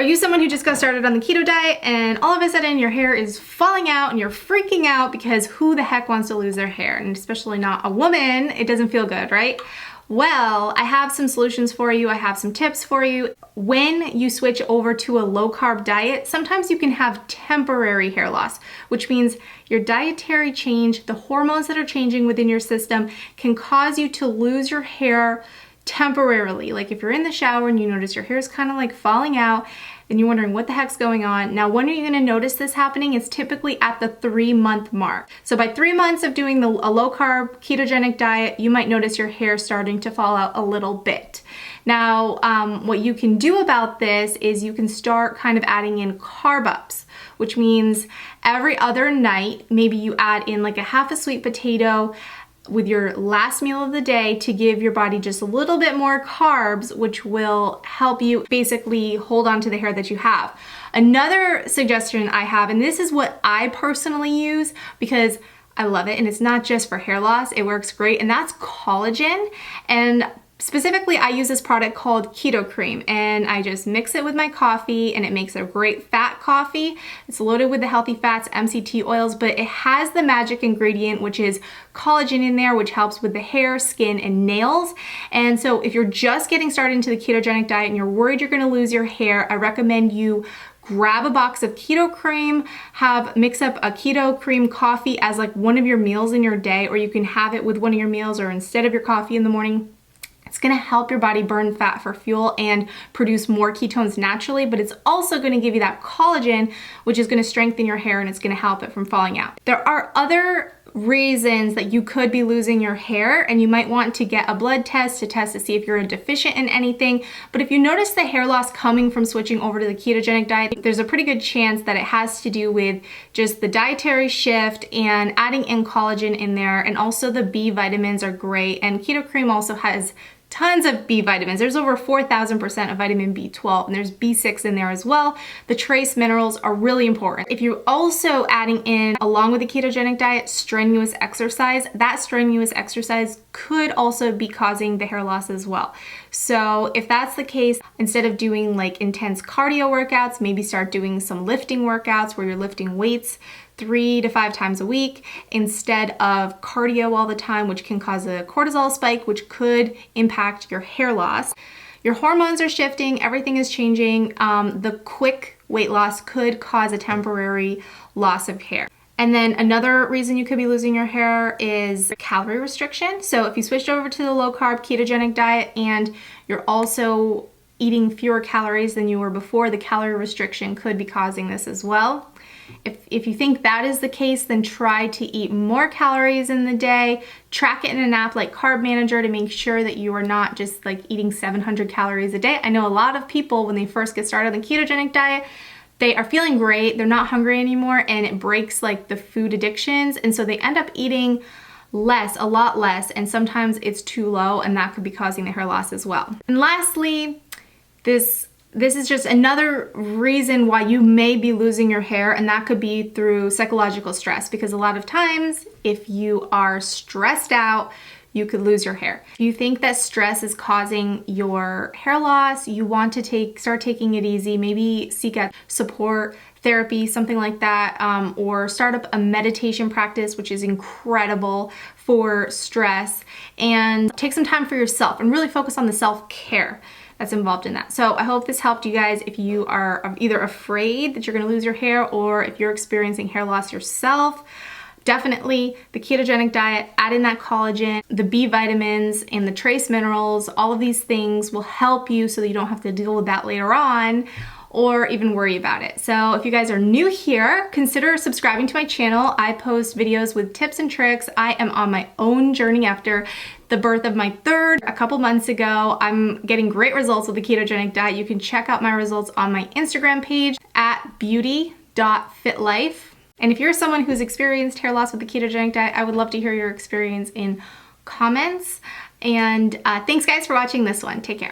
Are you someone who just got started on the keto diet and all of a sudden your hair is falling out and you're freaking out because who the heck wants to lose their hair? And especially not a woman, it doesn't feel good, right? Well, I have some solutions for you. I have some tips for you. When you switch over to a low carb diet, sometimes you can have temporary hair loss, which means your dietary change, the hormones that are changing within your system can cause you to lose your hair temporarily. Like if you're in the shower and you notice your hair is kind of like falling out and you're wondering what the heck's going on. Now, when are you going to notice this happening? It's typically at the 3-month mark. So by 3 months of doing a low carb ketogenic diet, you might notice your hair starting to fall out a little bit. Now, what you can do about this is you can start kind of adding in carb ups, which means every other night, maybe you add in like a half a sweet potato with your last meal of the day to give your body just a little bit more carbs, which will help you basically hold on to the hair that you have. Another suggestion I have, and this is what I personally use because I love it, and it's not just for hair loss, it works great, and that's collagen. And specifically, I use this product called Keto Cream, and I just mix it with my coffee, and it makes a great fat coffee. It's loaded with the healthy fats, MCT oils, but it has the magic ingredient, which is collagen in there, which helps with the hair, skin, and nails. And so if you're just getting started into the ketogenic diet and you're worried you're gonna lose your hair, I recommend you grab a box of Keto Cream, mix up a Keto Cream coffee as like one of your meals in your day, or you can have it with one of your meals or instead of your coffee in the morning. It's gonna help your body burn fat for fuel and produce more ketones naturally, but it's also gonna give you that collagen, which is gonna strengthen your hair and it's gonna help it from falling out. There are other reasons that you could be losing your hair, and you might want to get a blood test to see if you're deficient in anything. But if you notice the hair loss coming from switching over to the ketogenic diet, there's a pretty good chance that it has to do with just the dietary shift and adding in collagen in there. And also the B vitamins are great, and Keto Cream also has tons of B vitamins. There's over 4,000% of vitamin B12, and there's B6 in there as well. The trace minerals are really important. If you're also adding in, along with the ketogenic diet, strenuous exercise, that strenuous exercise could also be causing the hair loss as well. So if that's the case, instead of doing like intense cardio workouts, maybe start doing some lifting workouts where you're lifting weights 3 to 5 times a week instead of cardio all the time, which can cause a cortisol spike, which could impact your hair loss. Your hormones are shifting, everything is changing. The quick weight loss could cause a temporary loss of hair. And then another reason you could be losing your hair is calorie restriction. So if you switched over to the low carb ketogenic diet and you're also eating fewer calories than you were before, the calorie restriction could be causing this as well. If you think that is the case, then try to eat more calories in the day. Track it in an app like Carb Manager to make sure that you are not just like eating 700 calories a day. I know a lot of people, when they first get started on the ketogenic diet, they are feeling great, they're not hungry anymore, and it breaks like the food addictions, and so they end up eating less, a lot less, and sometimes it's too low, and that could be causing the hair loss as well. And lastly, this is just another reason why you may be losing your hair, and that could be through psychological stress, because a lot of times if you are stressed out, you could lose your hair. If you think that stress is causing your hair loss, you want to start taking it easy, maybe seek out support, therapy, something like that, or start up a meditation practice, which is incredible for stress, and take some time for yourself and really focus on the self-care that's involved in that. So I hope this helped you guys if you are either afraid that you're gonna lose your hair or if you're experiencing hair loss yourself. Definitely the ketogenic diet, add in that collagen, the B vitamins, and the trace minerals. All of these things will help you so that you don't have to deal with that later on or even worry about it. So if you guys are new here, consider subscribing to my channel. I post videos with tips and tricks. I am on my own journey after the birth of my third a couple months ago. I'm getting great results with the ketogenic diet. You can check out my results on my Instagram page at beauty.fitlife. And if you're someone who's experienced hair loss with the ketogenic diet, I would love to hear your experience in comments. And thanks guys for watching this one. Take care.